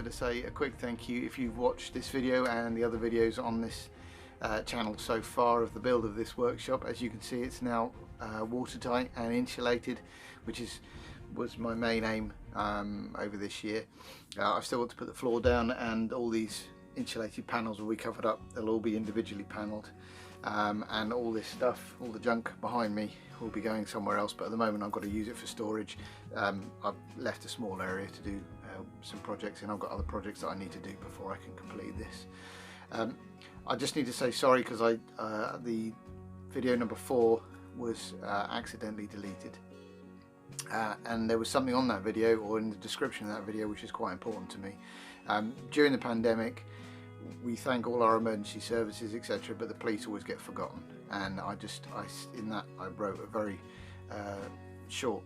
to say a quick thank you if you've watched this video and the other videos on this channel so far of the build of this workshop. As you can see, it's now watertight and insulated, which was my main aim over this year. I've still got to put the floor down, and all these insulated panels will be covered up. They'll all be individually panelled, and all this stuff, all the junk behind me, will be going somewhere else, but at the moment I've got to use it for storage. I've left a small area to do some projects, and I've got other projects that I need to do before I can complete this. I just need to say sorry because the video number 4 was accidentally deleted, and there was something on that video, or in the description of that video, which is quite important to me. During the pandemic, we thank all our emergency services, etc., but the police always get forgotten, and in that I wrote a very short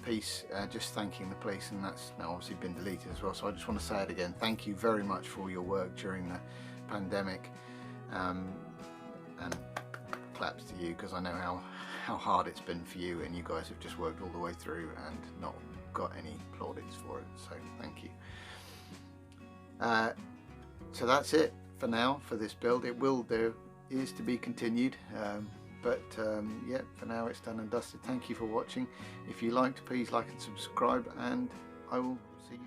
piece just thanking the police, and that's now obviously been deleted as well. So I just want to say it again. Thank you very much for all your work during the pandemic, and claps to you, because I know how hard it's been for you, and you guys have just worked all the way through and not got any plaudits for it, so thank you. So that's it for now for this build. There is to be continued, but yeah, for now it's done and dusted. Thank you for watching. If you liked, please like and subscribe, and I will see you